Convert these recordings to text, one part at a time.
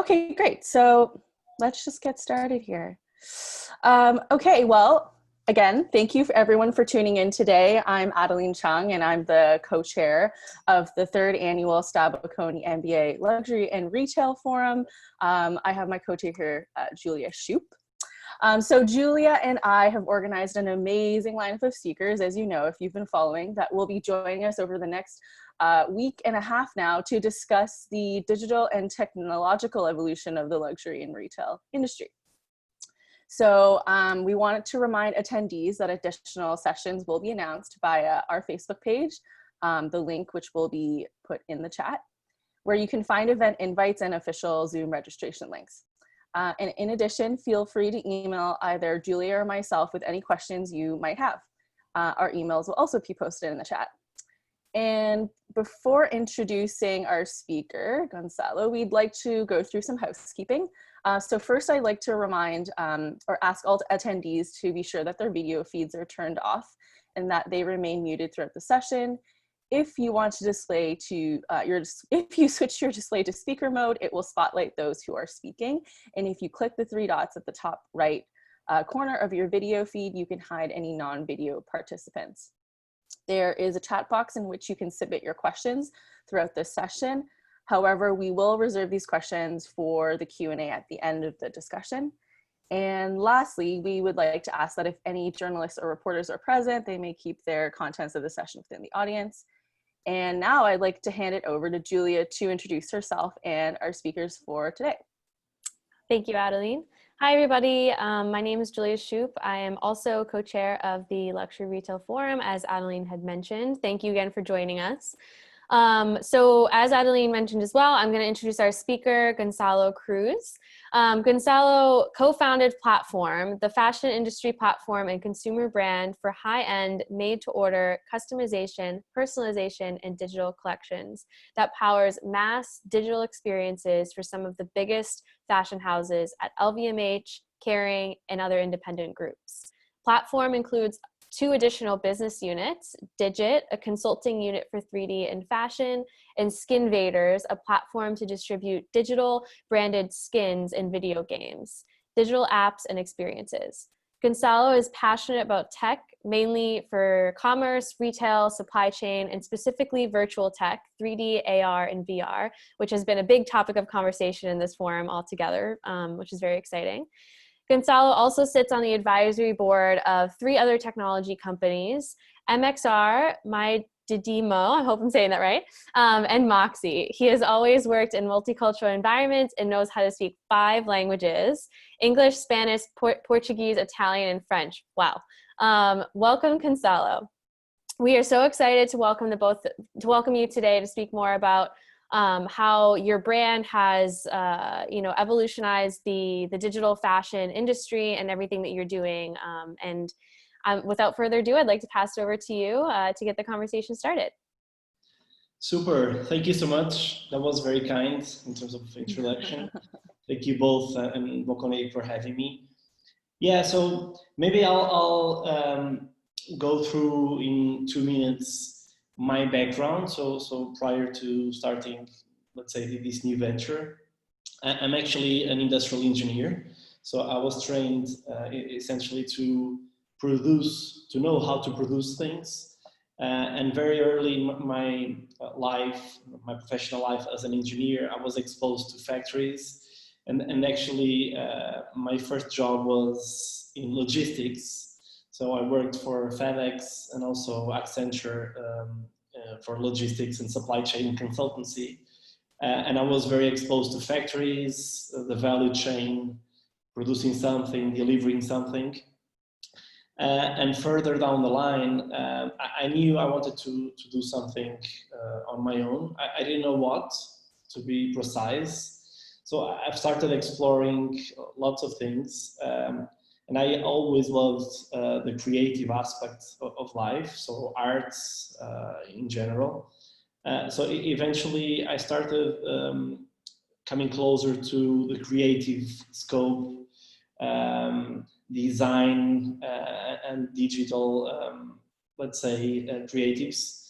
Okay, great. So let's just get started here. Okay, well, again, thank you for everyone for tuning in today. I'm Adeline Chung, and I'm the co-chair of the third annual SDA Bocconi MBA Luxury and Retail Forum. I have my co-chair here, Julia Shoup. So Julia and I have organized an amazing lineup of speakers, as you know, if you've been following, that will be joining us over the next week and a half now to discuss the digital and technological evolution of the luxury and retail industry. So we wanted to remind attendees that additional sessions will be announced via our Facebook page, the link which will be put in the chat, where you can find event invites and official Zoom registration links. And in addition, feel free to email either Julia or myself with any questions you might have. Our emails will also be posted in the chat. And before introducing our speaker, Gonzalo, we'd like to go through some housekeeping. So first, I'd like to remind or ask all attendees to be sure that their video feeds are turned off and that they remain muted throughout the session. If you want to display to if you switch your display to speaker mode, it will spotlight those who are speaking. And if you click the three dots at the top right corner of your video feed, you can hide any non-video participants. There is a chat box in which you can submit your questions throughout this session. However, we will reserve these questions for the Q&A at the end of the discussion. And lastly, we would like to ask that if any journalists or reporters are present, they may keep their contents of the session within the audience. And now I'd like to hand it over to Julia to introduce herself and our speakers for today. Thank you, Adeline. Hi, everybody. My name is Julia Shoup. I am also co-chair of the Luxury Retail Forum, as Adeline had mentioned. Thank you again for joining us. So as Adeline mentioned as well, I'm going to introduce our speaker, Gonzalo Cruz. Gonzalo co-founded Platforme, the fashion industry platform and consumer brand for high-end, made-to-order, customization, personalization, and digital collections that powers mass digital experiences for some of the biggest fashion houses at LVMH, Kering, and other independent groups. Platforme includes 2 additional business units, Digit, a consulting unit for 3D and fashion, and Skinvaders, a platform to distribute digital branded skins in video games, digital apps, and experiences. Gonzalo is passionate about tech, mainly for commerce, retail, supply chain, and specifically virtual tech, 3D, AR, and VR, which has been a big topic of conversation in this forum altogether, which is very exciting. Gonzalo also sits on the advisory board of 3 other technology companies, MXR, MyDidimo, I hope I'm saying that right, and Moxie. He has always worked in multicultural environments and knows how to speak 5 languages, English, Spanish, Portuguese, Italian, and French. Wow. Welcome, Gonzalo. We are so excited to welcome you today to speak more about how your brand has, evolutionized the digital fashion industry and everything that you're doing. Without further ado, I'd like to pass it over to you to get the conversation started. Super. Thank you so much. That was very kind in terms of introduction. Thank you both and Bocconi for having me. Yeah, so maybe I'll go through in 2 minutes my background. So prior to starting, let's say, this new venture, I'm actually an industrial engineer. So I was trained essentially to know how to produce things. And very early in my life, my professional life as an engineer, I was exposed to factories. And actually, my first job was in logistics. So I worked for FedEx and also Accenture for logistics and supply chain consultancy. And I was very exposed to factories, the value chain, producing something, delivering something. And further down the line, I knew I wanted to do something on my own. I didn't know what, to be precise. So I've started exploring lots of things. And I always loved the creative aspect of life, so arts in general. So eventually I started coming closer to the creative scope, design and digital, let's say, creatives.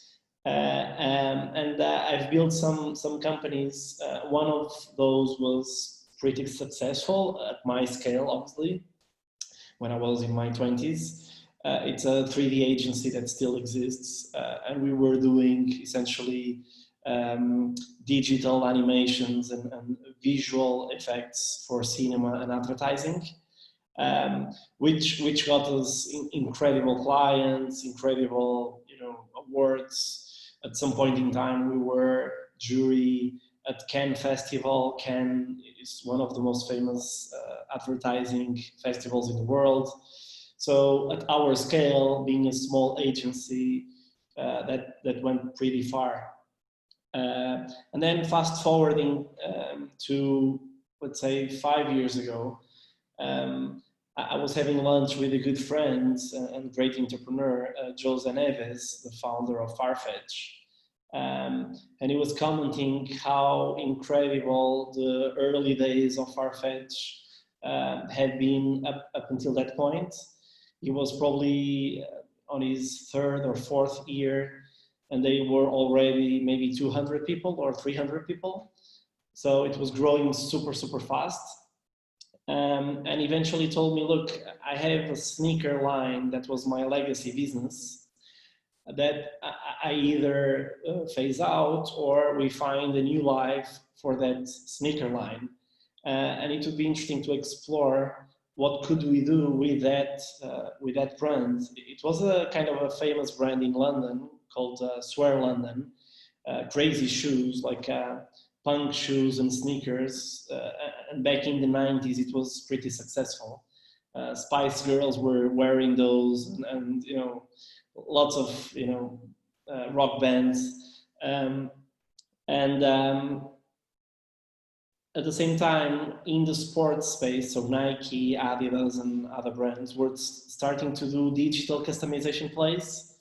And I've built some companies. One of those was pretty successful at my scale, obviously, when I was in my 20s. It's a 3D agency that still exists, and we were doing essentially digital animations and visual effects for cinema and advertising, which got us incredible clients, incredible awards. At some point in time, we were jury at Cannes Festival. Cannes is one of the most famous advertising festivals in the world. So at our scale, being a small agency, that went pretty far. And then fast forwarding to, let's say, 5 years ago, I was having lunch with a good friend and great entrepreneur, Jose Neves, the founder of Farfetch. And he was commenting how incredible the early days of Farfetch had been up until that point. He was probably on his 3rd or 4th year, and they were already maybe 200 people or 300 people. So it was growing super, super fast. And eventually told me, look, I have a sneaker line that was my legacy business that I either phase out or we find a new life for that sneaker line. And it would be interesting to explore what could we do with that brand. It was a kind of a famous brand in London called Swear London, crazy shoes, like punk shoes and sneakers. And back in the 90s, it was pretty successful. Spice Girls were wearing those, and lots of rock bands, at the same time, in the sports space, so Nike, Adidas, and other brands were starting to do digital customization plays.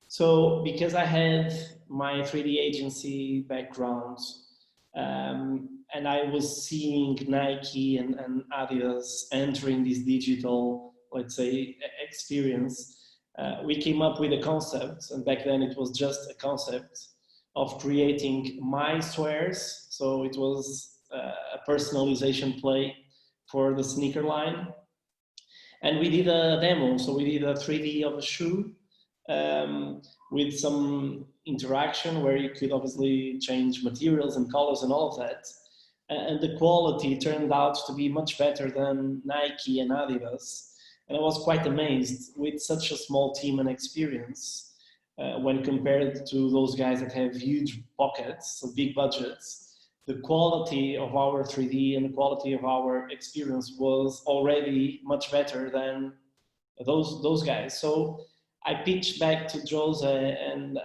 So because I had my 3D agency background, and I was seeing Nike and Adidas entering this digital, let's say, experience, we came up with a concept, and back then it was just a concept of creating my swears. So it was a personalization play for the sneaker line. And we did a demo, so we did a 3D of a shoe with some interaction where you could obviously change materials and colors and all of that. And the quality turned out to be much better than Nike and Adidas. And I was quite amazed with such a small team and experience when compared to those guys that have huge pockets, so big budgets. The quality of our 3D and the quality of our experience was already much better than those guys. So I pitched back to Jose and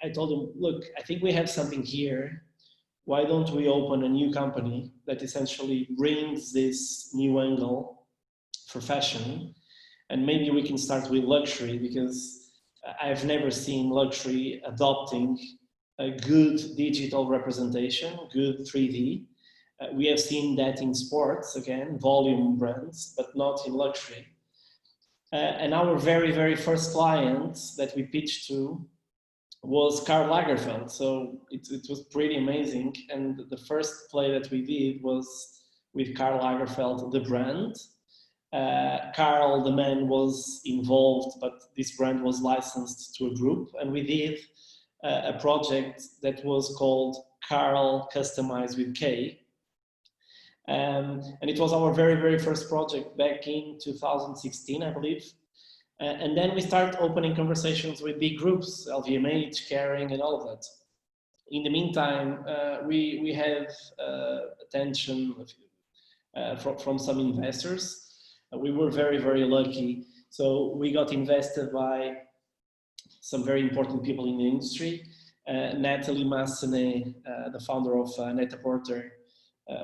I told him, look, I think we have something here. Why don't we open a new company that essentially brings this new angle for fashion? And maybe we can start with luxury, because I've never seen luxury adopting a good digital representation, good 3D. We have seen that in sports, again, volume brands, but not in luxury. And our very, very first client that we pitched to was Karl Lagerfeld. So it was pretty amazing. And the first play that we did was with Karl Lagerfeld, the brand. Karl, the man, was involved, but this brand was licensed to a group. And we did a project that was called Karl Customized with K. And it was our very, very first project back in 2016, I believe. And then we start opening conversations with big groups, LVMH, Kering, and all of that. In the meantime, we have attention from some investors. We were very, very lucky. So we got invested by some very important people in the industry. Natalie Massenet, the founder of Net-a-Porter,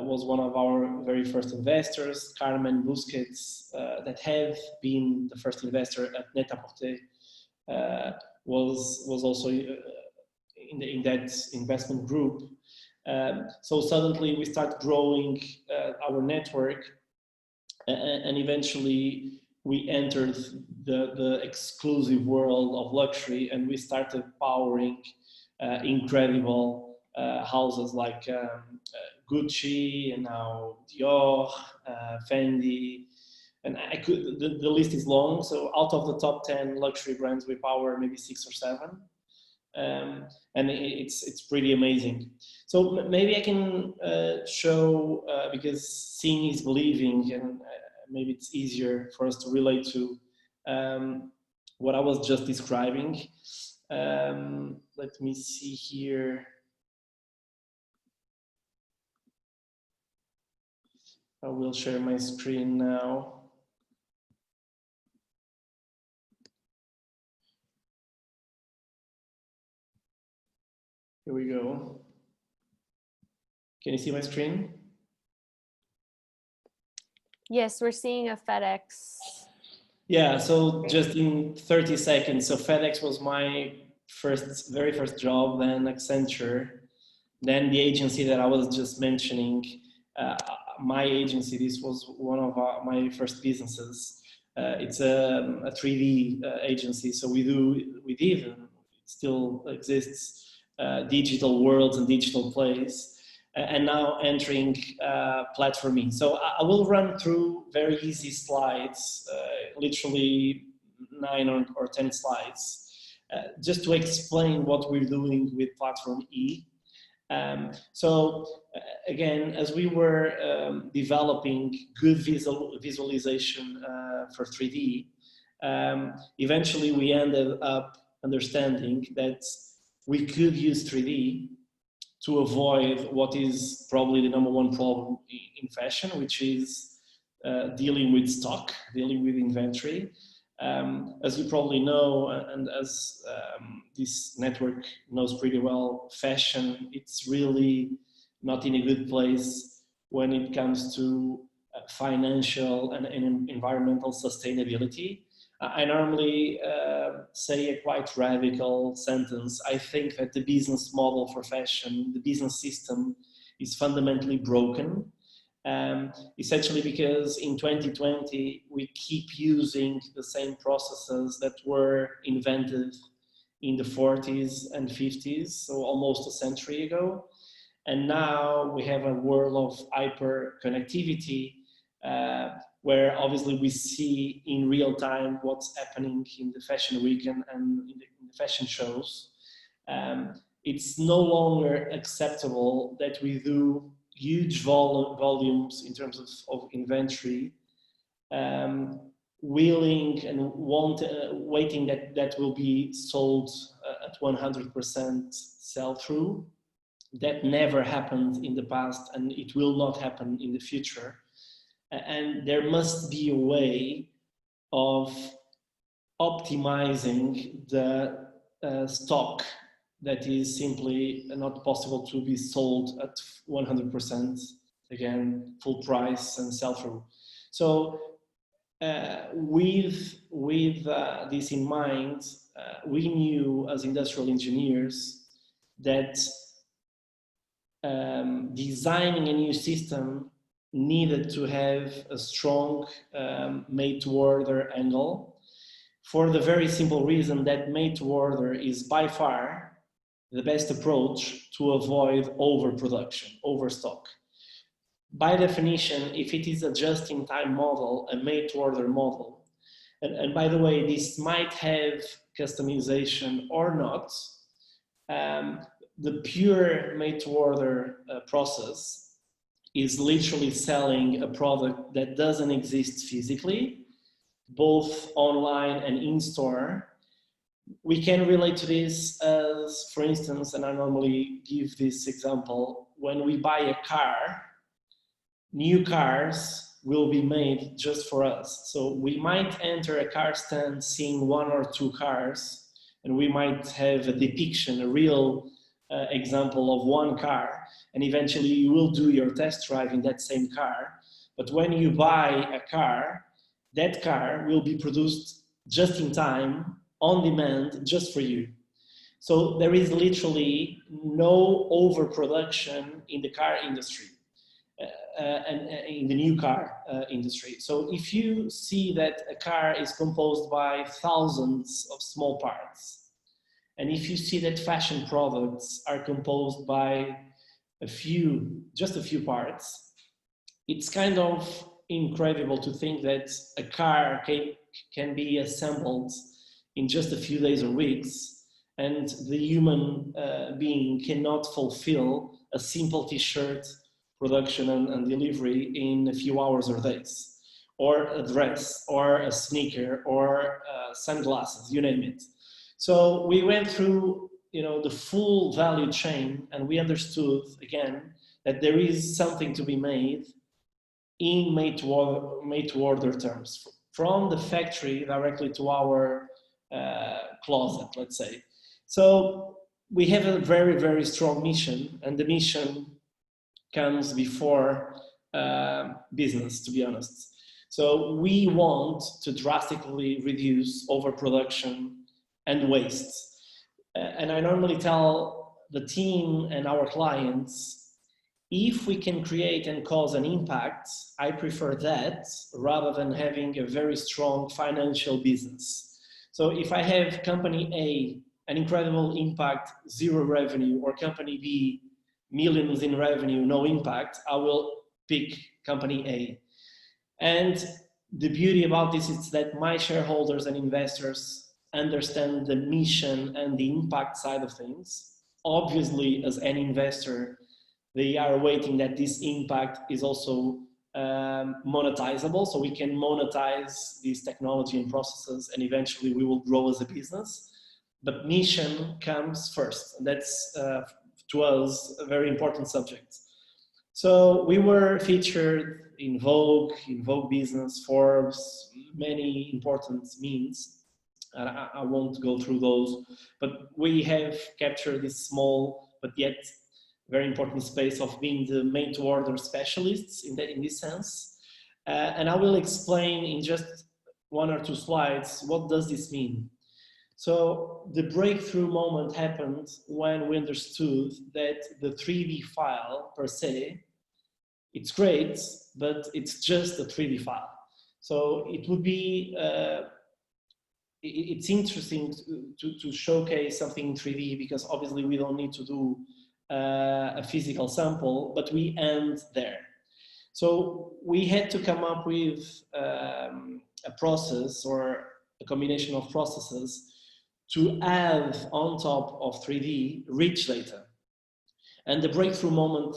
was one of our very first investors. Carmen Busquets, that had been the first investor at Net-a-Porter, was also in that investment group. So suddenly we start growing our network, and eventually we entered the exclusive world of luxury, and we started powering incredible houses like Gucci, and now Dior, Fendi, and the list is long. So out of the top 10 luxury brands, we power maybe 6 or 7. And it's pretty amazing. So maybe I can show, because seeing is believing, and maybe it's easier for us to relate to what I was just describing. Let me see here. I will share my screen now. Here we go. Can you see my screen? Yes, we're seeing a FedEx. Yeah, so just in 30 seconds. So FedEx was my very first job, then Accenture, then the agency that I was just mentioning. My agency, this was one of my first businesses. It's a 3D agency, so we did, and it still exists, digital worlds and digital plays, and now entering Platforme. So I will run through very easy slides, literally 9 or 10 slides, just to explain what we're doing with Platforme E. Again, as we were developing good visualization for 3D, eventually we ended up understanding that we could use 3D to avoid what is probably the #1 problem in fashion, which is dealing with stock, dealing with inventory. As you probably know, and as this network knows pretty well, fashion, it's really not in a good place when it comes to financial and environmental sustainability. I normally say a quite radical sentence. I think that the business model for fashion, the business system, is fundamentally broken. Essentially because in 2020, we keep using the same processes that were invented in the 40s and 50s, so almost a century ago. And now we have a world of hyper connectivity, where obviously we see in real time what's happening in the fashion week and in the fashion shows. It's no longer acceptable that we do huge volumes in terms of inventory, willing and waiting that will be sold at 100% sell-through. That never happened in the past, and it will not happen in the future. And there must be a way of optimizing the stock that is simply not possible to be sold at 100%, again, full price and sell-through. So with this in mind, we knew as industrial engineers that designing a new system needed to have a strong made-to-order angle, for the very simple reason that made-to-order is by far the best approach to avoid overproduction, overstock. By definition, if it is a just-in-time model, a made-to-order model, and by the way, this might have customization or not, the pure made-to-order process is literally selling a product that doesn't exist physically, both online and in-store. We can relate to this as, for instance, and I normally give this example, when we buy a car, new cars will be made just for us. So we might enter a car stand seeing 1 or 2 cars, and we might have a depiction, a real example of 1 car, and eventually you will do your test drive in that same car. But when you buy a car, that car will be produced just in time, on demand, just for you. So there is literally no overproduction in the car industry and in the new car industry. So if you see that a car is composed by thousands of small parts, and if you see that fashion products are composed by just a few parts, it's kind of incredible to think that a car can be assembled in just a few days or weeks, and the human being cannot fulfill a simple t-shirt production and delivery in a few hours or days, or a dress, or a sneaker, or sunglasses, you name it. So we went through, the full value chain, and we understood again that there is something to be made in made-to-order terms, from the factory directly to our closet, let's say. So we have a very, very strong mission, and the mission comes before business, to be honest. So we want to drastically reduce overproduction and waste. And I normally tell the team and our clients, if we can create and cause an impact, I prefer that rather than having a very strong financial business. So if I have company A, an incredible impact, zero revenue, or company B, millions in revenue, no impact, I will pick company A. And the beauty about this is that my shareholders and investors understand the mission and the impact side of things. Obviously, as an investor, they are awaiting that this impact is also monetizable, so we can monetize this technology and processes, and eventually we will grow as a business. But mission comes first, and that's to us a very important subject. So we were featured in Vogue Business, Forbes, many important means. I won't go through those, but we have captured this small but yet very important space of being the made-to-order specialists in this sense. And I will explain in just one or two slides what does this mean. So the breakthrough moment happened when we understood that the 3D file per se, it's great, but it's just a 3D file. So it would be, it's interesting to showcase something in 3D, because obviously we don't need to do a physical sample, but we end there. So we had to come up with a process or a combination of processes to add on top of 3D rich data. And the breakthrough moment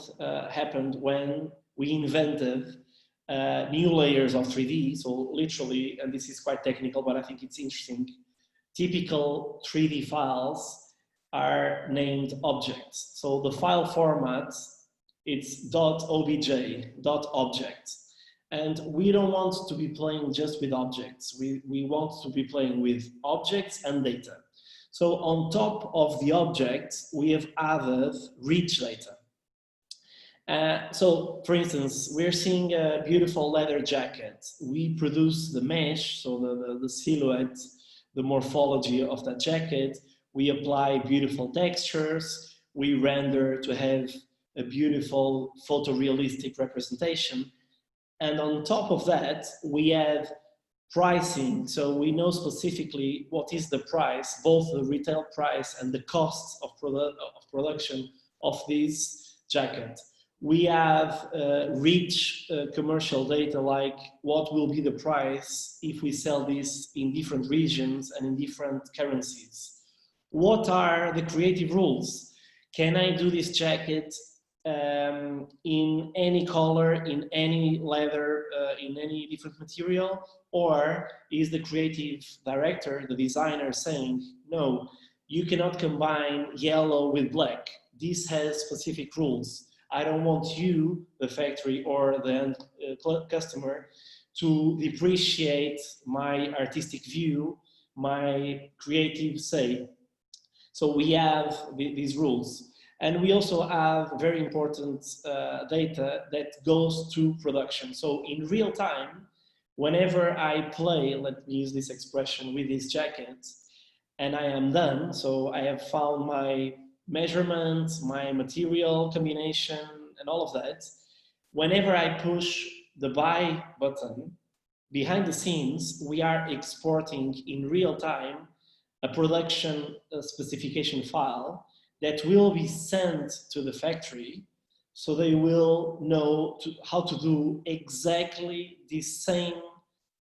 happened when we invented new layers of 3D. So literally, and this is quite technical, but I think it's interesting, typical 3D files are named objects. So the file format, it's .obj, .object. And we don't want to be playing just with objects. We want to be playing with objects and data. So on top of the objects, we have added rich data. So for instance, we're seeing a beautiful leather jacket. We produce the mesh, so the silhouette, the morphology of that jacket. We apply beautiful textures. We render to have a beautiful photorealistic representation. And on top of that, we have pricing. So we know specifically what is the price, both the retail price and the cost of production of this jacket. We have rich commercial data, like what will be the price if we sell this in different regions and in different currencies. What are the creative rules? Can I do this jacket in any color, in any leather, in any different material? Or is the creative director, the designer, saying, no, you cannot combine yellow with black. This has specific rules. I don't want you, the factory or the end customer, to depreciate my artistic view, my creative say. So we have these rules. And we also have very important data that goes to production. So in real time, whenever I play, let me use this expression, with this jacket, and I am done, so I have found my measurements, my material combination, and all of that, whenever I push the buy button, behind the scenes, we are exporting in real time a production specification file that will be sent to the factory, So they will know how to do exactly the same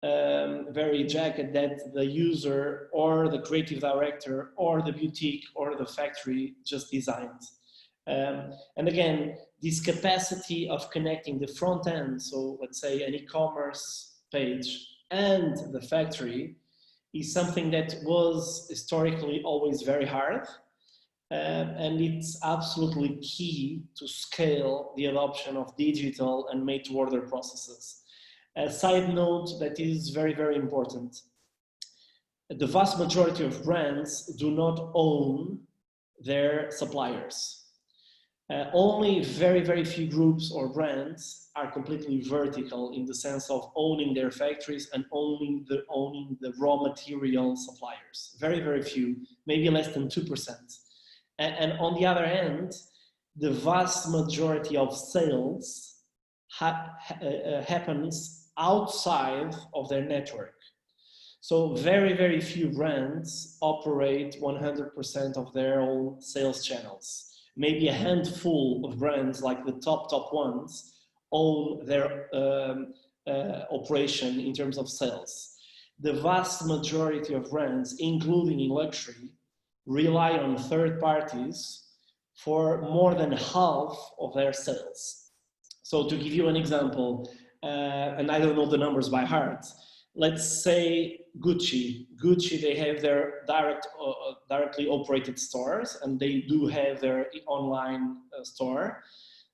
very jacket that the user or the creative director or the boutique or the factory just designed. And again, this capacity of connecting the front end, so let's say an e-commerce page and the factory, is something that was historically always very hard. And it's absolutely key to scale the adoption of digital and made-to-order processes. A side note that is very, very important. The vast majority of brands do not own their suppliers. Only very, very few groups or brands are completely vertical in the sense of owning their factories and owning the raw material suppliers. Very, very few, maybe less than 2%. And on the other hand, the vast majority of sales happens outside of their network. So very, very few brands operate 100% of their own sales channels. Maybe a handful of brands, like the top ones, own their operation in terms of sales. The vast majority of brands, including in luxury, rely on third parties for more than half of their sales. So to give you an example, and I don't know the numbers by heart, let's say Gucci, they have their directly operated stores, and they do have their online store,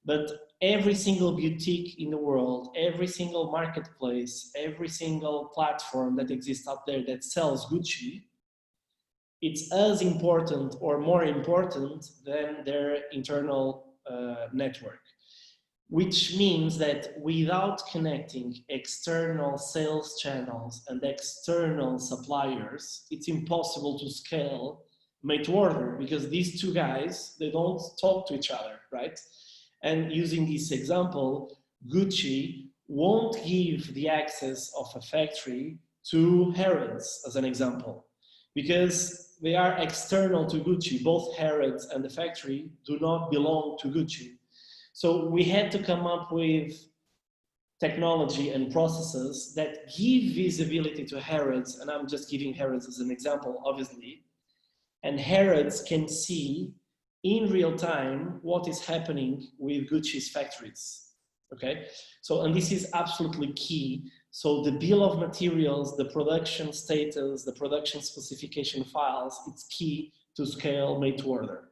but every single boutique in the world, every single marketplace, every single platform that exists out there that sells Gucci, it's as important or more important than their internal network. Which means that without connecting external sales channels and external suppliers, it's impossible to scale made to order, because these two guys, they don't talk to each other, right? And using this example, Gucci won't give the access of a factory to Harrods, as an example, because they are external to Gucci. Both Harrods and the factory do not belong to Gucci. So we had to come up with technology and processes that give visibility to Harrods, and I'm just giving Harrods as an example, obviously, and Harrods can see in real time what is happening with Gucci's factories, okay? So, and this is absolutely key. So the bill of materials, the production status, the production specification files, it's key to scale made to order.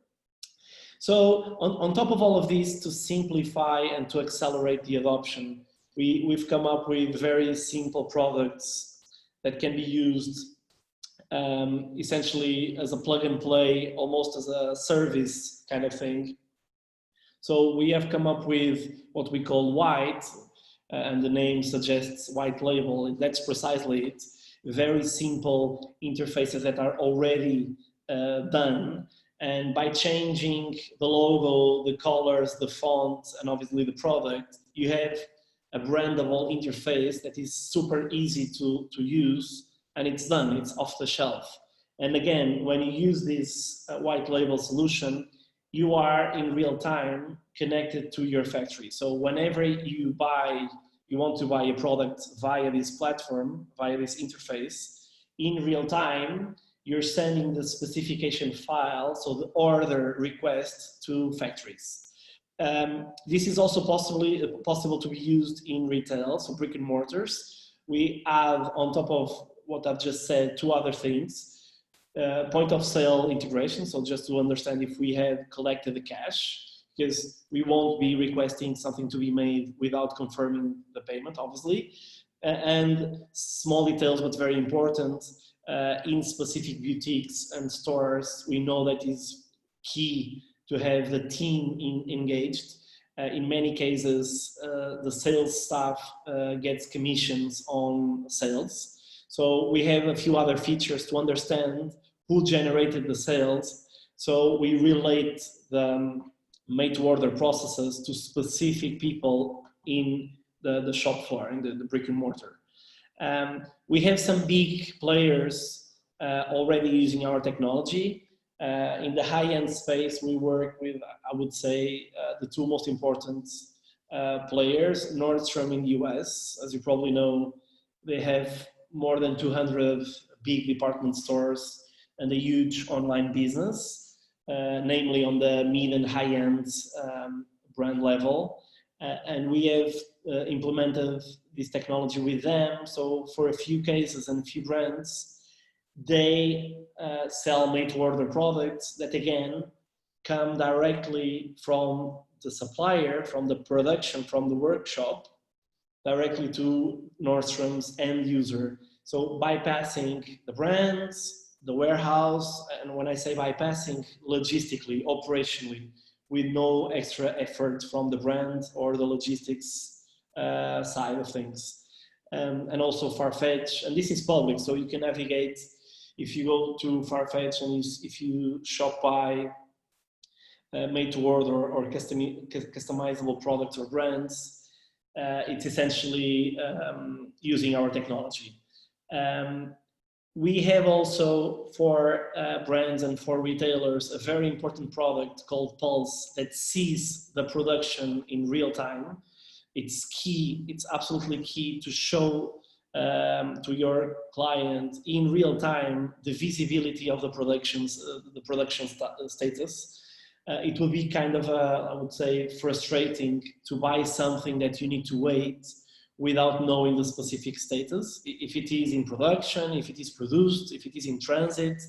So on top of all of this, to simplify and to accelerate the adoption, we've come up with very simple products that can be used essentially as a plug and play, almost as a service kind of thing. So we have come up with what we call white, and the name suggests white label, and that's precisely it. Very simple interfaces that are already done. And by changing the logo, the colors, the font, and obviously the product, you have a brandable interface that is super easy to use, and it's done, it's off the shelf. And again, when you use this white label solution, you are in real time connected to your factory. So whenever you want to buy a product via this platform, via this interface, in real time, you're sending the specification file, so the order request, to factories. This is also possible to be used in retail, so brick and mortars. We have, on top of what I've just said, two other things. Point of sale integration, so just to understand if we have collected the cash, because we won't be requesting something to be made without confirming the payment, obviously. And small details, but very important, in specific boutiques and stores, we know that is key to have the team engaged. In many cases, the sales staff gets commissions on sales. So we have a few other features to understand who generated the sales. So we relate the made-to-order processes to specific people in the shop floor, in the brick and mortar. We have some big players already using our technology. In the high-end space, we work with, I would say, the two most important players. Nordstrom in the US, as you probably know, they have more than 200 big department stores and a huge online business, namely on the mid and high-end brand level. And we have implemented this technology with them. So for a few cases and a few brands, they sell made-to-order products that, again, come directly from the supplier, from the production, from the workshop, directly to Nordstrom's end user. So bypassing the brands, the warehouse, and when I say bypassing, logistically, operationally, with no extra effort from the brand or the logistics side of things. And also Farfetch, and this is public, so you can navigate. If you go to Farfetch and if you shop by made-to-order or customizable products or brands, it's essentially using our technology. We have also for brands and for retailers a very important product called Pulse that sees the production in real time. It's key, it's absolutely key to show to your client in real time the visibility of the production status. It will be kind of, I would say, frustrating to buy something that you need to wait without knowing the specific status, if it is in production, if it is produced, if it is in transit,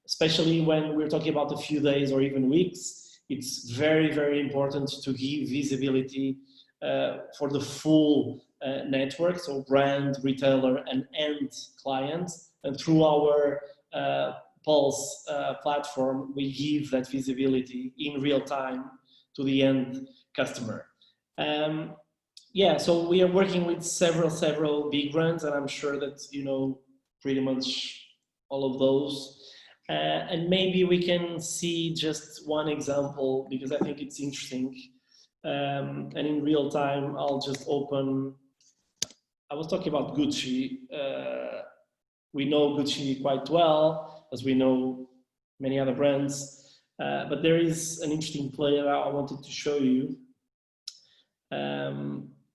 especially when we're talking about a few days or even weeks. It's very, very important to give visibility for the full network, so brand, retailer, and end clients. And through our Pulse platform, we give that visibility in real time to the end customer. Yeah, so we are working with several big brands, and I'm sure that you know pretty much all of those. And maybe we can see just one example because I think it's interesting. And in real time, I'll just open. I was talking about Gucci. We know Gucci quite well, as we know many other brands. But there is an interesting player I wanted to show you,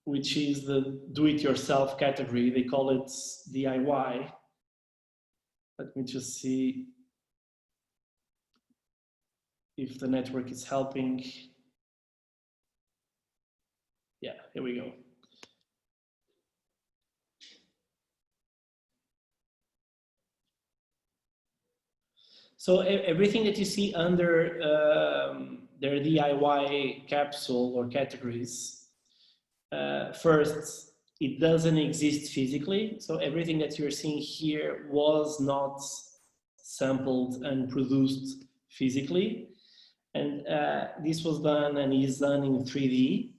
which is the do-it-yourself category. They call it DIY. Let me just see if the network is helping. Yeah, here we go. So everything that you see under their DIY capsule or categories, first, it doesn't exist physically. So everything that you're seeing here was not sampled and produced physically. And this was done and is done in 3D.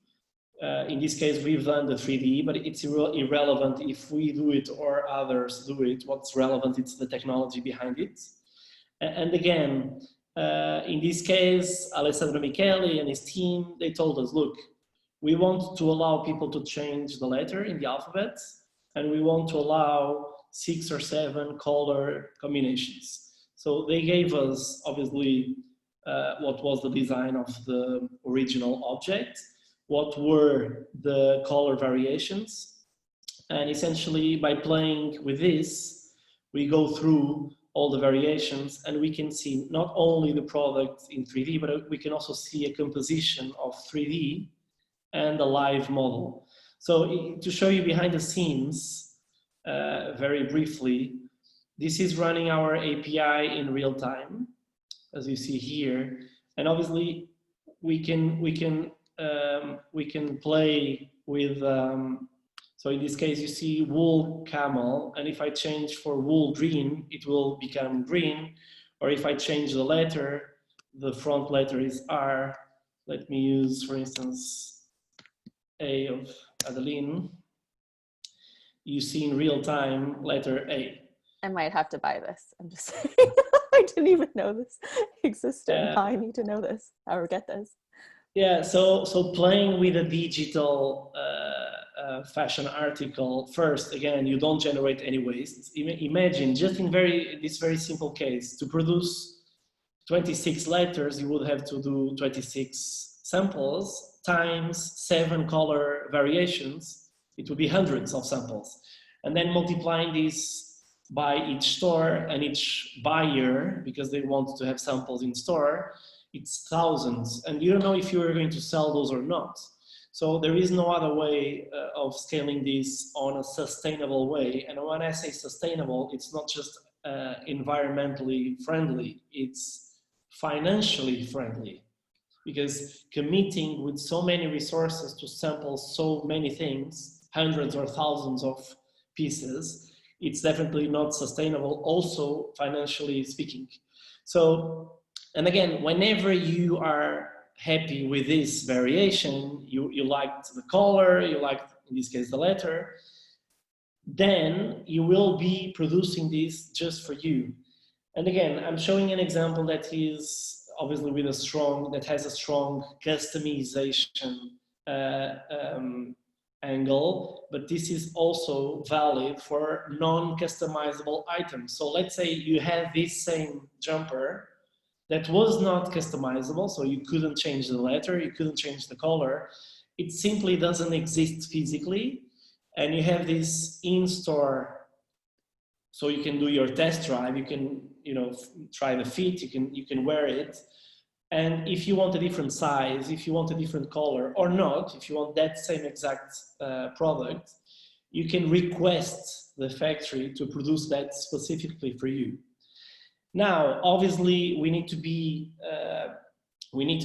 In this case, we've done the 3D, but it's irrelevant if we do it or others do it. What's relevant is the technology behind it. And again, in this case, Alessandro Micheli and his team, they told us, look, we want to allow people to change the letter in the alphabet, and we want to allow 6 or 7 color combinations. So they gave us, obviously, what was the design of the original object, what were the color variations, and essentially by playing with this, we go through all the variations and we can see not only the product in 3D, but we can also see a composition of 3D and a live model. So to show you behind the scenes, very briefly, this is running our API in real time, as you see here. And obviously we can play with, so in this case, you see wool camel, and if I change for wool green, it will become green. Or if I change the letter, the front letter is R. Let me use, for instance, A of Adeline. You see in real time, letter A. I might have to buy this. I'm just saying. I didn't even know this existed. I need to know this or get this. Yeah, so playing with a fashion article, first, again, you don't generate any waste. Imagine, just in this very simple case, to produce 26 letters, you would have to do 26 samples times 7 color variations. It would be hundreds of samples. And then multiplying this by each store and each buyer, because they want to have samples in store, it's thousands. And you don't know if you're going to sell those or not. So there is no other way of scaling this on a sustainable way. And when I say sustainable, it's not just environmentally friendly, it's financially friendly, because committing with so many resources to sample so many things, hundreds or thousands of pieces, it's definitely not sustainable, also financially speaking. So, and again, whenever you are happy with this variation, you liked the color, you liked, in this case, the letter, then you will be producing this just for you. And again, I'm showing an example that is obviously with that has a strong customization angle, but this is also valid for non-customizable items. So let's say you have this same jumper that was not customizable, so you couldn't change the letter, you couldn't change the color. It simply doesn't exist physically, and you have this in-store. So you can do your test drive, you can, try the fit, you can wear it. And if you want a different size, if you want a different color or not, if you want that same exact product, you can request the factory to produce that specifically for you. Now, obviously, we need to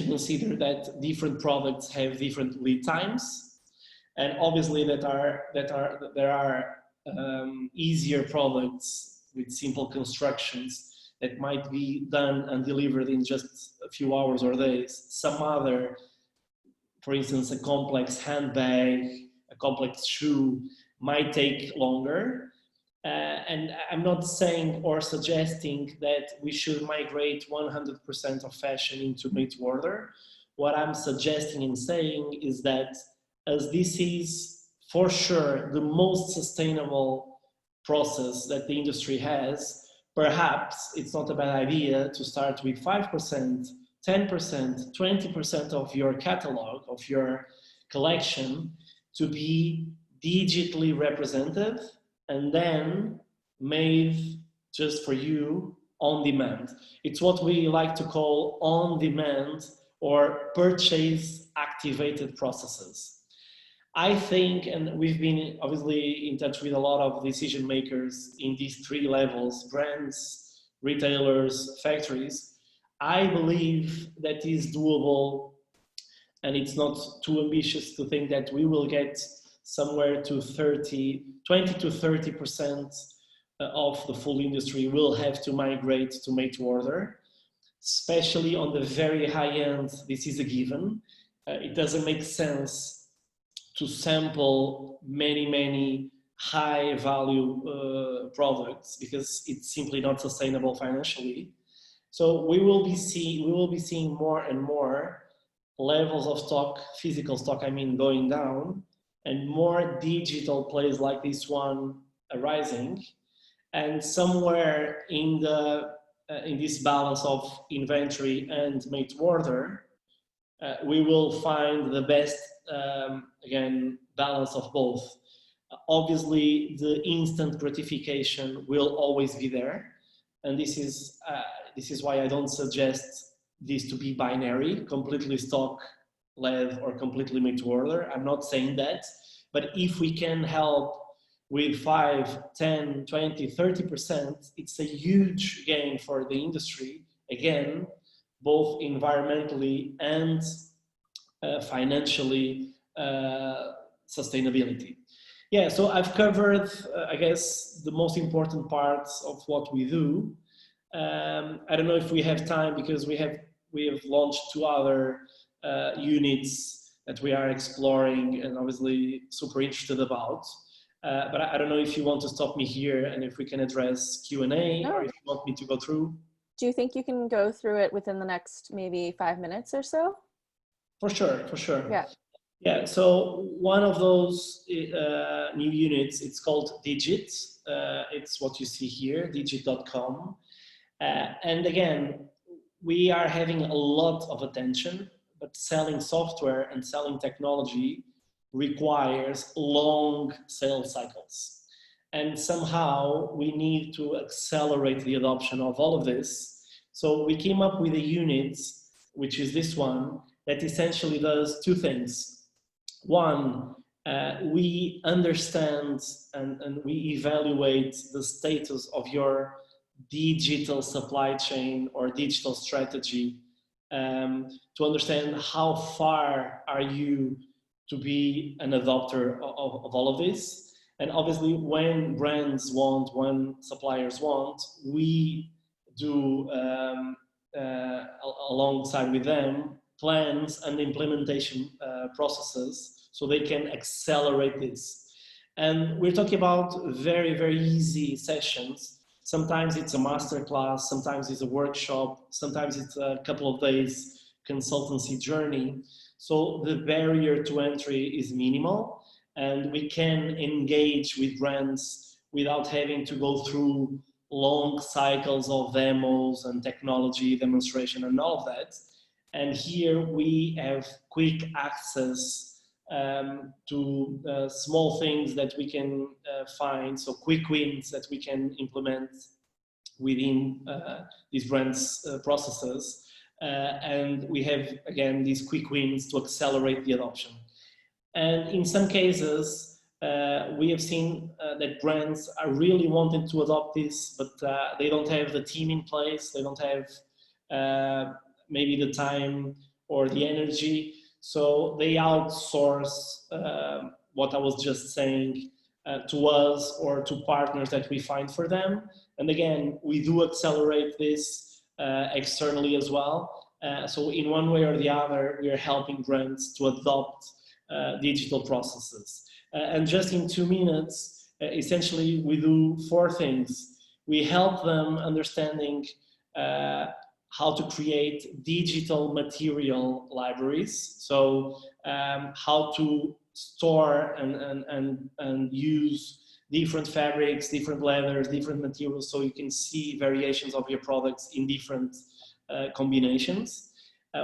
consider that different products have different lead times, and obviously there are easier products with simple constructions that might be done and delivered in just a few hours or days. Some other, for instance, a complex handbag, a complex shoe might take longer. And I'm not saying or suggesting that we should migrate 100% of fashion into made to order. What I'm suggesting and saying is that, as this is for sure the most sustainable process that the industry has, perhaps it's not a bad idea to start with 5%, 10%, 20% of your catalog, of your collection, to be digitally represented and then made just for you on demand. It's what we like to call on demand or purchase activated processes. I think, and we've been obviously in touch with a lot of decision makers in these 3 levels, brands, retailers, factories. I believe that is doable, and it's not too ambitious to think that we will get somewhere to 20 to 30% of the full industry will have to migrate to made to order, especially on the very high end. This is a given. It doesn't make sense to sample many high value products because it's simply not sustainable financially. So we will be seeing more and more levels of stock, physical stock, going down, and more digital plays like this one arising. And somewhere in this balance of inventory and made to order, we will find the best, balance of both. Obviously, the instant gratification will always be there, and this is why I don't suggest this to be binary, completely stock-led or completely made to order. I'm not saying that, but if we can help with 5, 10, 20, 30%, it's a huge gain for the industry, again, both environmentally and financially, sustainability. Yeah, so I've covered, I guess, the most important parts of what we do. I don't know if we have time because we have launched 2 other units that we are exploring and obviously super interested about. But I don't know if you want to stop me here and if we can address Q&A, or if you want me to go through. Do you think you can go through it within the next maybe 5 minutes or so? For sure. Yeah. Yeah, so one of those new units, it's called Digit. It's what you see here, digit.com. And again, we are having a lot of attention, but selling software and selling technology requires long sales cycles. And somehow we need to accelerate the adoption of all of this. So we came up with a unit, which is this one, that essentially does two things. One, we understand and we evaluate the status of your digital supply chain or digital strategy to understand how far are you to be an adopter of all of this. And obviously when brands want, when suppliers want, we do alongside with them plans and implementation processes so they can accelerate this. And we're talking about very, very easy sessions. Sometimes it's a masterclass, sometimes it's a workshop, sometimes it's a couple of days consultancy journey. So the barrier to entry is minimal, and we can engage with brands without having to go through long cycles of demos and technology demonstration and all of that. And here we have quick access to small things that we can find, so quick wins that we can implement within these brands' processes. And we have, again, these quick wins to accelerate the adoption. And in some cases, we have seen that brands are really wanting to adopt this, but they don't have the team in place, they don't have maybe the time or the energy. So they outsource what I was just saying to us or to partners that we find for them. And again, we do accelerate this externally as well. So in one way or the other, we are helping brands to adopt digital processes. And just in 2 minutes, essentially we do 4 things. We help them understanding how to create digital material libraries. So how to store and use different fabrics, different leathers, different materials, so you can see variations of your products in different combinations.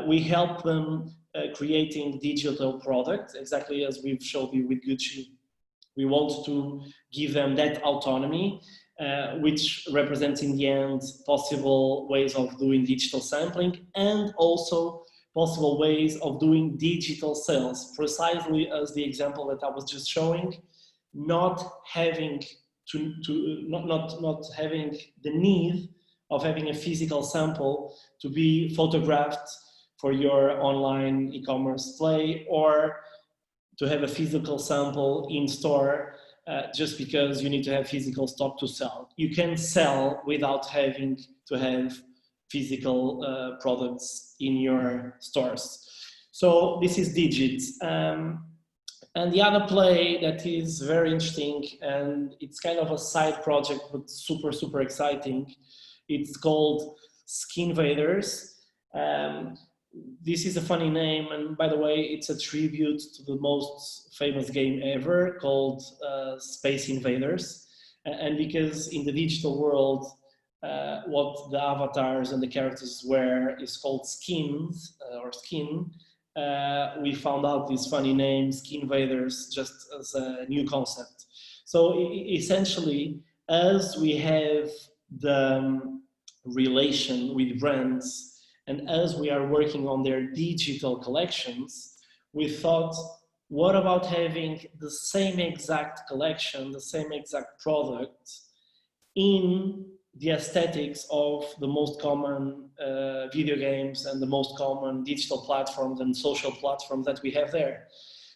We help them creating digital products, exactly as we've showed you with Gucci. We want to give them that autonomy, which represents in the end possible ways of doing digital sampling and also possible ways of doing digital sales, precisely as the example that I was just showing, not having not having the need of having a physical sample to be photographed for your online e-commerce display, or to have a physical sample in store just because you need to have physical stock to sell. You can sell without having to have physical products in your stores. So this is Digit. And the other play that is very interesting, and it's kind of a side project, but super, super exciting. It's called Skinvaders. This is a funny name, and by the way, it's a tribute to the most famous game ever called Space Invaders. And because in the digital world, what the avatars and the characters wear is called skins or skin, we found out this funny name, Skinvaders, just as a new concept. So essentially, as we have the relation with brands, and as we are working on their digital collections, we thought, what about having the same exact collection, the same exact product in the aesthetics of the most common video games and the most common digital platforms and social platforms that we have there.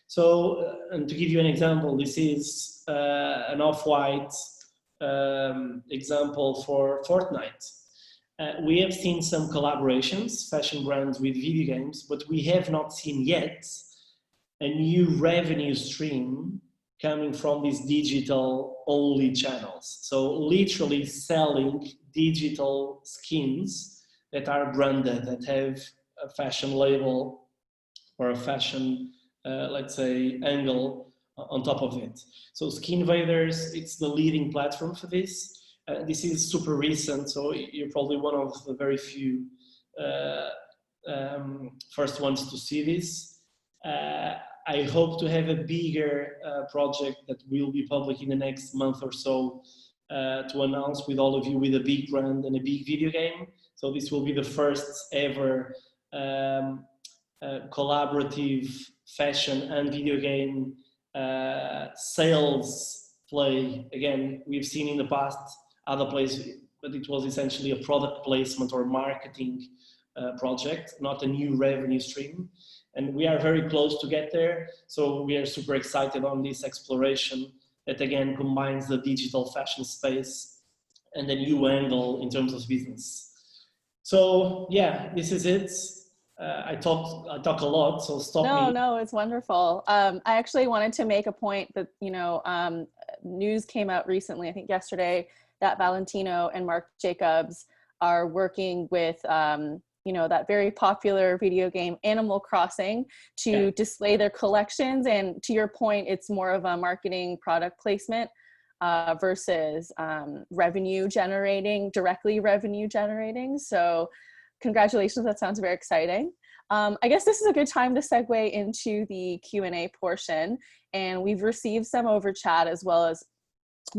So, and to give you an example, this is an Off-White example for Fortnite. We have seen some collaborations, fashion brands with video games, but we have not seen yet a new revenue stream coming from these digital only channels. So literally selling digital skins that are branded, that have a fashion label or a fashion let's say, angle on top of it. So Skin Invaders, it's the leading platform for this. This is super recent, so you're probably one of the very few first ones to see this. I hope to have a bigger project that will be public in the next month or so to announce with all of you, with a big brand and a big video game. So this will be the first ever collaborative fashion and video game sales play. Again, we've seen in the past other plays, but it was essentially a product placement or marketing project, not a new revenue stream. And we are very close to get there. So we are super excited on this exploration that again combines the digital fashion space and a new angle in terms of business. So yeah, this is it. I talk a lot, so stop me. No, it's wonderful. I actually wanted to make a point that, news came out recently, I think yesterday, that Valentino and Marc Jacobs are working with, that very popular video game Animal Crossing to display their collections. And to your point, it's more of a marketing product placement versus directly revenue generating. So congratulations, that sounds very exciting. I guess this is a good time to segue into the Q&A portion. And we've received some over chat as well as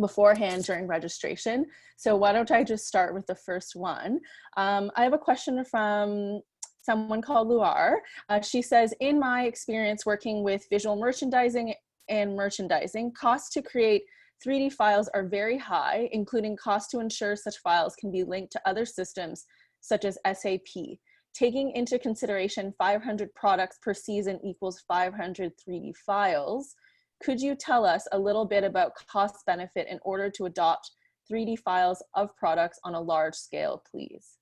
beforehand during registration. So why don't I just start with the first one. I have a question from someone called Luar. She says, in my experience working with visual merchandising and merchandising, costs to create 3D files are very high, including costs to ensure such files can be linked to other systems such as SAP. Taking into consideration 500 products per season equals 500 3D files, could you tell us a little bit about cost benefit in order to adopt 3D files of products on a large scale, please?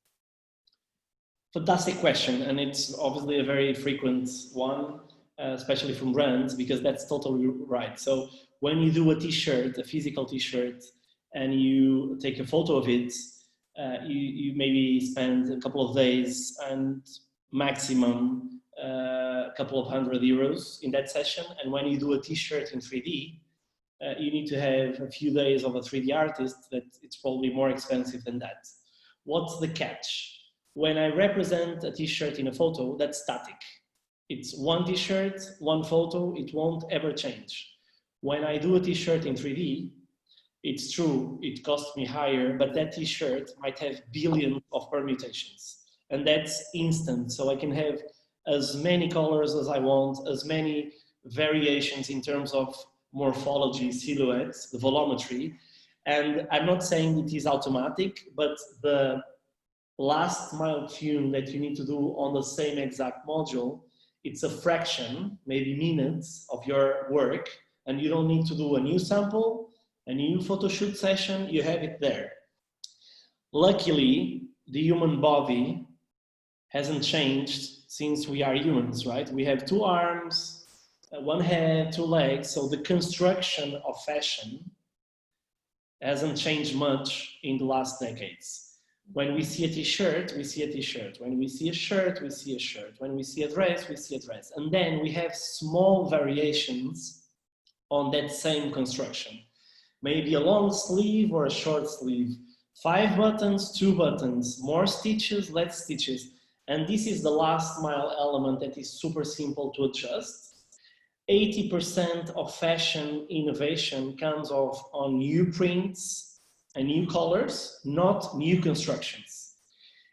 Fantastic question, and it's obviously a very frequent one, especially from brands, because that's totally right. So when you do a t-shirt, a physical t-shirt, and you take a photo of it, you maybe spend a couple of days and maximum a couple of €100 in that session. And when you do a t-shirt in 3D, you need to have a few days of a 3D artist that it's probably more expensive than that. What's the catch? When I represent a t-shirt in a photo, that's static. It's one t-shirt, one photo, it won't ever change. When I do a t-shirt in 3D, it's true, it costs me higher, but that t-shirt might have billions of permutations. And that's instant, so I can have as many colors as I want, as many variations in terms of morphology, silhouettes, the volumetry. And I'm not saying it is automatic, but the last mile tune that you need to do on the same exact module, it's a fraction, maybe minutes of your work, and you don't need to do a new sample, a new photo shoot session, you have it there. Luckily, the human body hasn't changed since we are humans, right? We have 2 arms, 1 head, 2 legs, so the construction of fashion hasn't changed much in the last decades. When we see a t-shirt, we see a t-shirt. When we see a shirt, we see a shirt. When we see a dress, we see a dress. And then we have small variations on that same construction. Maybe a long sleeve or a short sleeve, 5 buttons, 2 buttons, more stitches, less stitches. And this is the last mile element that is super simple to adjust. 80% of fashion innovation comes off on new prints and new colors, not new constructions.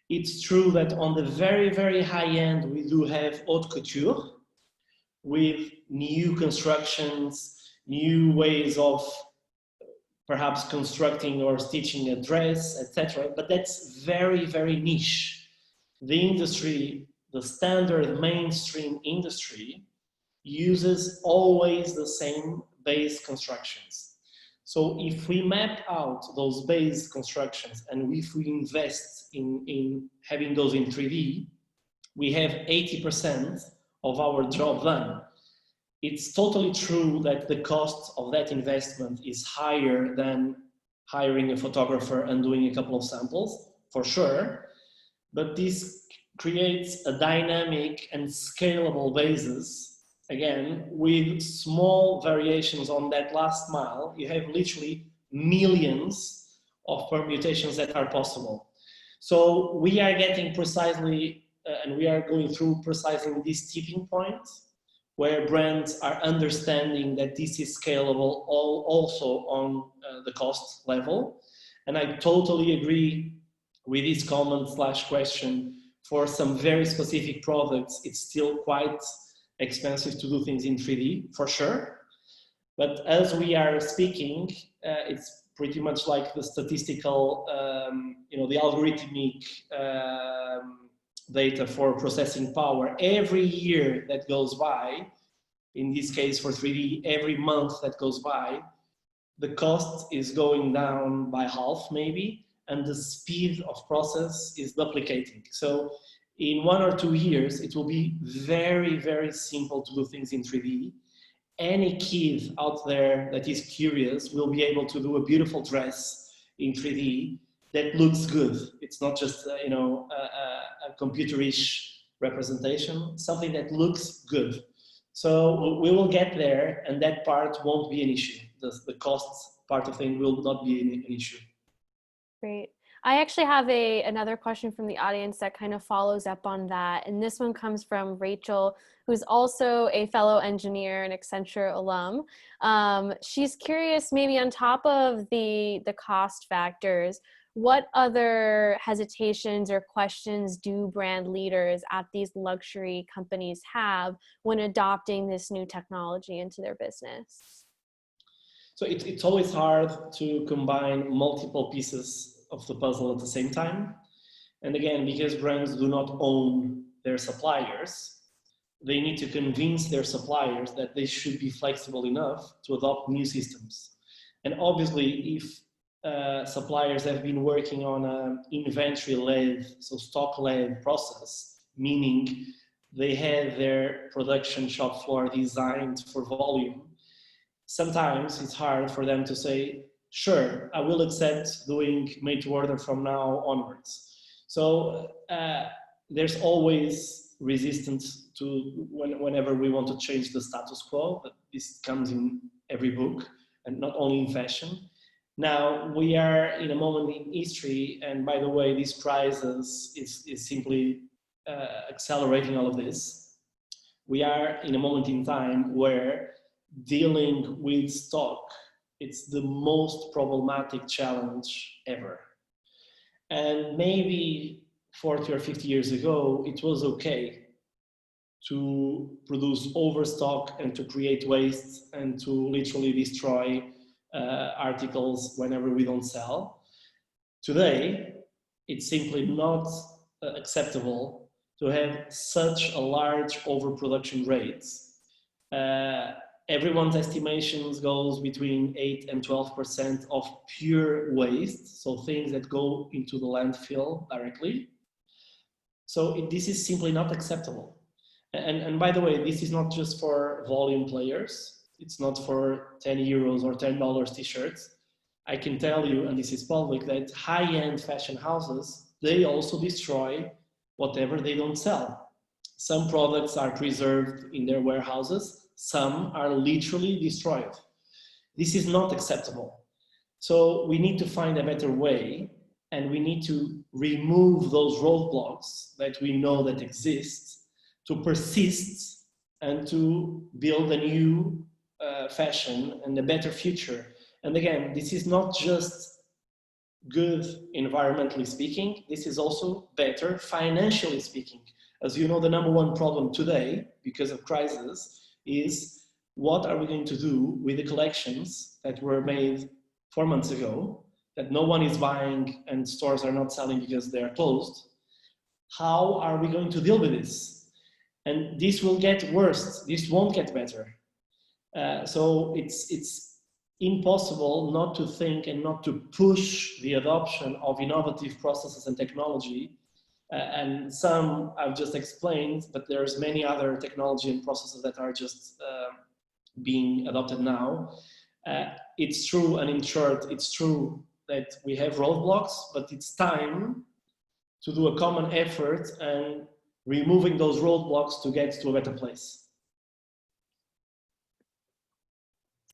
It's true that on the very, very high end, we do have haute couture with new constructions, new ways of perhaps constructing or stitching a dress, etc. But that's very, very niche. The industry, the standard mainstream industry, uses always the same base constructions. So if we map out those base constructions and if we invest in having those in 3D, we have 80% of our job done. It's totally true that the cost of that investment is higher than hiring a photographer and doing a couple of samples, for sure. But this creates a dynamic and scalable basis again, with small variations on that last mile, you have literally millions of permutations that are possible. So we are getting precisely, and we are going through precisely this tipping point where brands are understanding that this is scalable also on the cost level. And I totally agree with this comment / question. For some very specific products, it's still quite expensive to do things in 3D, for sure. But as we are speaking, it's pretty much like the statistical, the algorithmic data for processing power. Every year that goes by, in this case for 3D, every month that goes by, the cost is going down by half maybe, and the speed of process is duplicating. So in 1 or 2 years, it will be very, very simple to do things in 3D. Any kid out there that is curious will be able to do a beautiful dress in 3D that looks good. It's not just a computerish representation, something that looks good. So we will get there, and that part won't be an issue. The cost part of thing will not be an issue. Great. I actually have another question from the audience that kind of follows up on that. And this one comes from Rachel, who's also a fellow engineer and Accenture alum. She's curious, maybe on top of the cost factors, what other hesitations or questions do brand leaders at these luxury companies have when adopting this new technology into their business? So it's always hard to combine multiple pieces of the puzzle at the same time. And again, because brands do not own their suppliers, they need to convince their suppliers that they should be flexible enough to adopt new systems. And obviously, if suppliers have been working on an inventory-led, so stock-led process, meaning they have their production shop floor designed for volume, sometimes it's hard for them to say, sure, I will accept doing made to order from now onwards. So there's always resistance to whenever we want to change the status quo, but this comes in every book and not only in fashion. Now we are in a moment in history, and by the way, this crisis is simply accelerating all of this. We are in a moment in time where dealing with stock, it's the most problematic challenge ever. And maybe 40 or 50 years ago, it was okay to produce overstock and to create waste and to literally destroy articles whenever we don't sell. Today, it's simply not acceptable to have such a large overproduction rates. Everyone's estimations goes between 8 and 12% of pure waste, so things that go into the landfill directly. So this is simply not acceptable. And by the way, this is not just for volume players. It's not for 10 euros or $10 t-shirts. I can tell you, and this is public, that high-end fashion houses, they also destroy whatever they don't sell. Some products are preserved in their warehouses. Some are literally destroyed. This is not acceptable. So we need to find a better way, and we need to remove those roadblocks that we know that exist to persist and to build a new fashion and a better future. And again, this is not just good environmentally speaking, this is also better financially speaking. As you know, the #1 problem today, because of crisis, is what are we going to do with the collections that were made 4 months ago, that no one is buying and stores are not selling because they are closed? How are we going to deal with this? And this will get worse, this won't get better. So it's impossible not to think and not to push the adoption of innovative processes and technology. And some I've just explained, but there's many other technology and processes that are just being adopted now. It's true, and in short, it's true that we have roadblocks, but it's time to do a common effort and removing those roadblocks to get to a better place.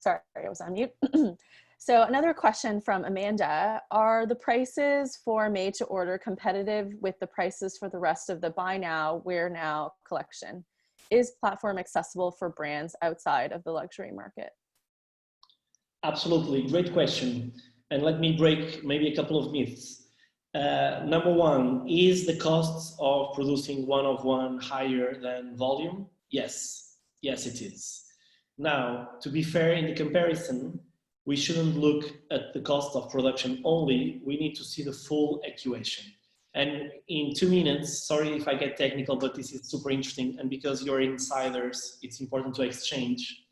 Sorry, I was on mute. So another question from Amanda, are the prices for made to order competitive with the prices for the rest of the buy now, wear now collection? Is Platforme accessible for brands outside of the luxury market? Absolutely, great question. And let me break maybe a couple of myths. Number one, is the costs of producing one-of-one higher than volume? Yes, yes it is. Now, to be fair in the comparison, we shouldn't look at the cost of production only, we need to see the full equation. And in 2 minutes, sorry if I get technical, but this is super interesting, and because you're insiders, it's important to exchange.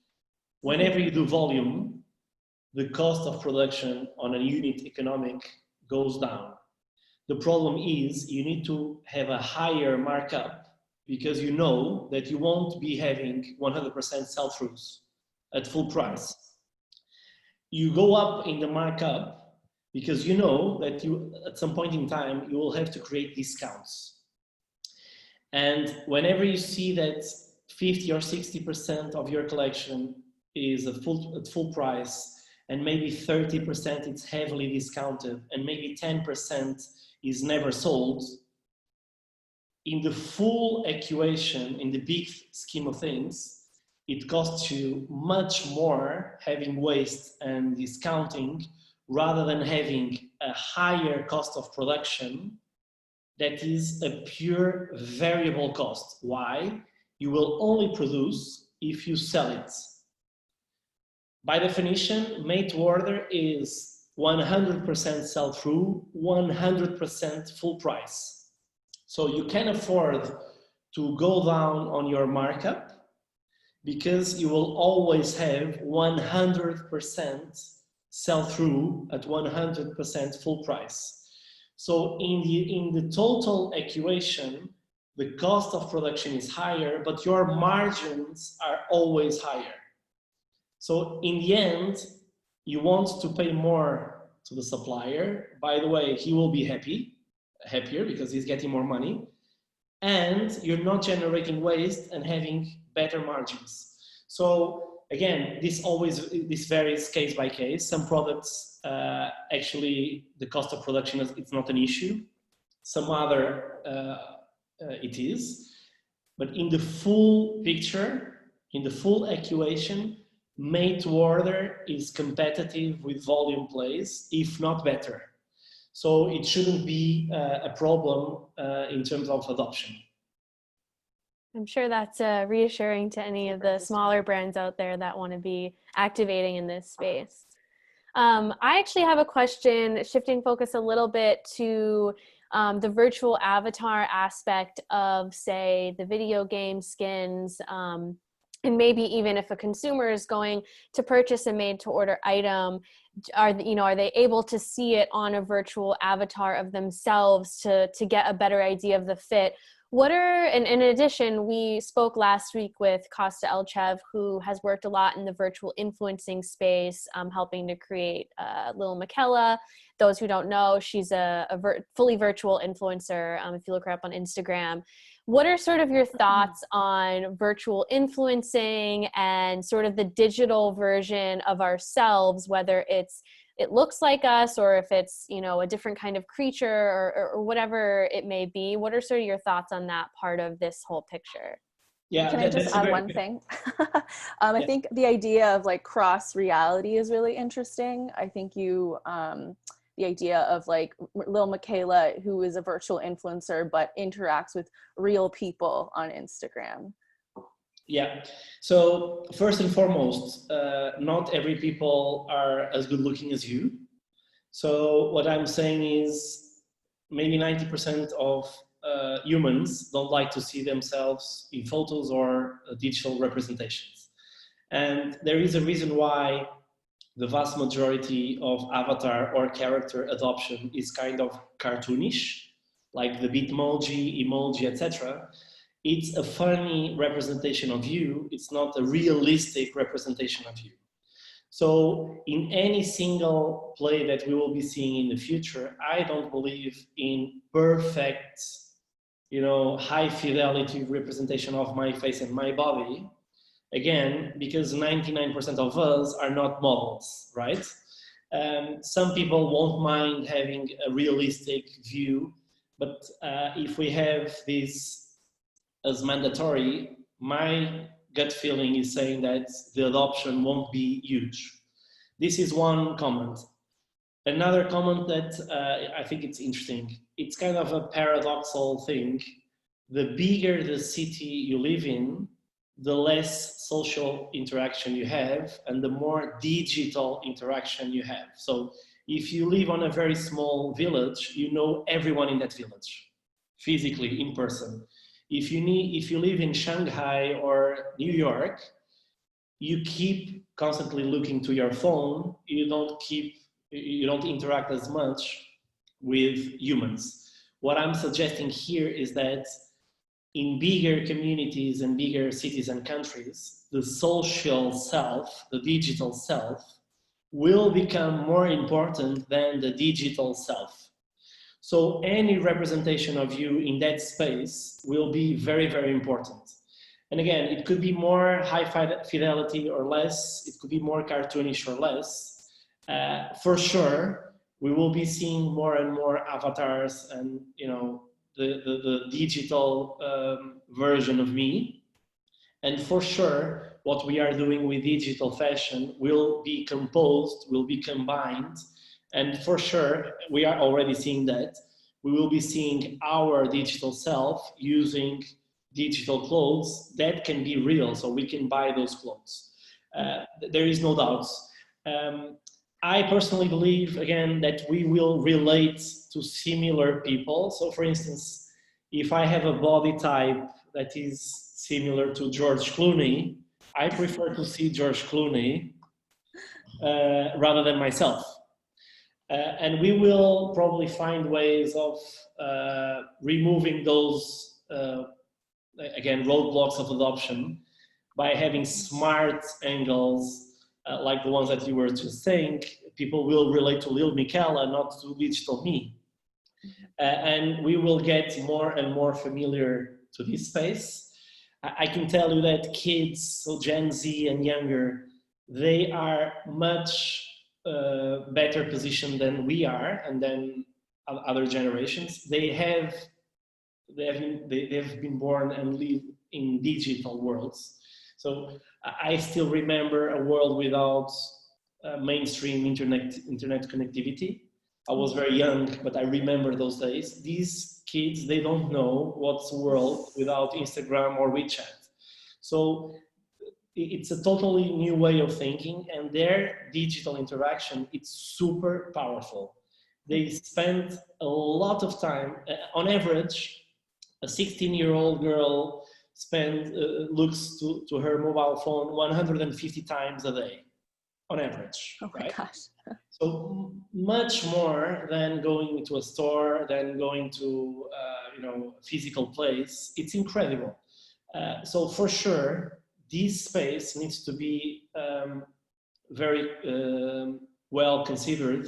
Whenever you do volume, the cost of production on a unit economic goes down. The problem is you need to have a higher markup because you know that you won't be having 100% sell-throughs at full price. You go up in the markup because you know that you, at some point in time, you will have to create discounts. And whenever you see that 50 or 60% of your collection is at full price, and maybe 30% it's heavily discounted, and maybe 10% is never sold, in the full equation, in the big scheme of things, it costs you much more having waste and discounting rather than having a higher cost of production that is a pure variable cost. Why? You will only produce if you sell it. By definition, made to order is 100% sell through, 100% full price. So you can afford to go down on your markup because you will always have 100% sell through at 100% full price. So in the total equation, the cost of production is higher, but your margins are always higher. So in the end, you want to pay more to the supplier. By the way, he will be happier because he's getting more money. And you're not generating waste and having better margins. So again, this varies case by case. Some products, actually, the cost of production it's not an issue. Some other, it is. But in the full picture, in the full equation, made to order is competitive with volume plays, if not better. So it shouldn't be a problem in terms of adoption. I'm sure that's reassuring to any of the smaller brands out there that want to be activating in this space. I actually have a question, shifting focus a little bit to the virtual avatar aspect of, say, the video game skins, and maybe even if a consumer is going to purchase a made-to-order item, are they able to see it on a virtual avatar of themselves to get a better idea of the fit? And in addition, we spoke last week with Costa Elchev, who has worked a lot in the virtual influencing space, helping to create Lil Michaela. Those who don't know, she's a fully virtual influencer. If you look her up on Instagram. What are sort of your thoughts on virtual influencing and sort of the digital version of ourselves, whether it looks like us or if it's, a different kind of creature or whatever it may be? What are sort of your thoughts on that part of this whole picture? Yeah, can I just add one thing? I think the idea of like cross reality is really interesting. I think the idea of like Lil Michaela, who is a virtual influencer, but interacts with real people on Instagram. Yeah. So first and foremost, not every people are as good looking as you. So what I'm saying is maybe 90% of humans don't like to see themselves in photos or digital representations. And there is a reason why the vast majority of avatar or character adoption is kind of cartoonish, like the Bitmoji, emoji, etc. It's a funny representation of you. It's not a realistic representation of you. So in any single play that we will be seeing in the future, I don't believe in perfect, high fidelity representation of my face and my body. Again, because 99% of us are not models, right? Some people won't mind having a realistic view, but if we have this as mandatory, my gut feeling is saying that the adoption won't be huge. This is one comment. Another comment that I think it's interesting. It's kind of a paradoxical thing. The bigger the city you live in, the less social interaction you have and the more digital interaction you have. So if you live on a very small village, you know everyone in that village, physically, in person. If you live in Shanghai or New York, you keep constantly looking to your phone, you don't interact as much with humans. What I'm suggesting here is that in bigger communities and bigger cities and countries, the social self, the digital self, will become more important than the digital self. So any representation of you in that space will be very, very important. And again, it could be more high fidelity or less, it could be more cartoonish or less. For sure, we will be seeing more and more avatars and, you know, the digital version of me. And for sure, what we are doing with digital fashion will be composed, will be combined. And for sure, we are already seeing that. We will be seeing our digital self using digital clothes that can be real, so we can buy those clothes. There is no doubt. I personally believe, again, that we will relate to similar people. So for instance, if I have a body type that is similar to George Clooney, I prefer to see George Clooney rather than myself. And we will probably find ways of removing those, again, roadblocks of adoption by having smart angles like the ones that you were just saying. People will relate to Lil Miquela, not to digital me. And we will get more and more familiar to this space. I can tell you that kids, so Gen Z and younger, they are much better positioned than we are and than other generations. They have been born and live in digital worlds. So I still remember a world without mainstream internet connectivity. I was very young, but I remember those days. These kids, they don't know what's a world without Instagram or WeChat. So it's a totally new way of thinking, and their digital interaction, it's super powerful. They spend a lot of time, on average, a 16-year-old girl looks to her mobile phone 150 times a day, on average. Oh my gosh. So much more than going to a store, than going to a physical place. It's incredible. So for sure, this space needs to be very well considered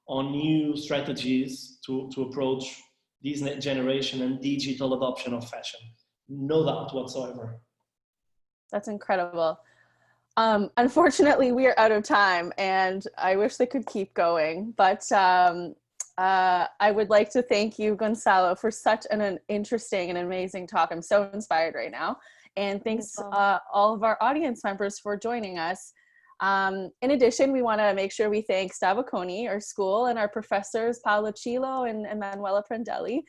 on new strategies to approach this next generation and digital adoption of fashion. No doubt whatsoever. That's incredible. Unfortunately, we are out of time, and I wish they could keep going, but I would like to thank you, Gonçalo, for such an interesting and amazing talk. I'm so inspired right now. And thanks all of our audience members for joining us. In addition, we want to make sure we thank Bocconi, our school, and our professors, Paolo Chilo and Manuela Prandelli.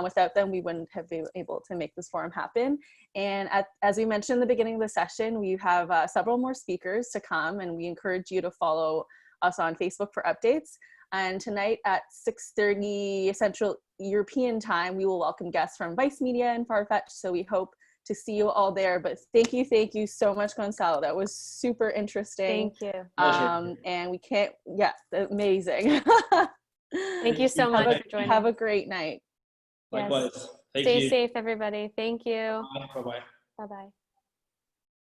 Without them, we wouldn't have been able to make this forum happen. And as we mentioned in the beginning of the session, we have several more speakers to come, and we encourage you to follow us on Facebook for updates. And tonight at 6:30 Central European time, we will welcome guests from Vice Media and Farfetch. So we hope to see you all there. But thank you so much, Gonçalo. That was super interesting. Thank you. And we can't, amazing. Thank you so much for joining. Have a great night. Likewise. Yes. Stay safe, everybody. Thank you. Bye-bye. Bye-bye.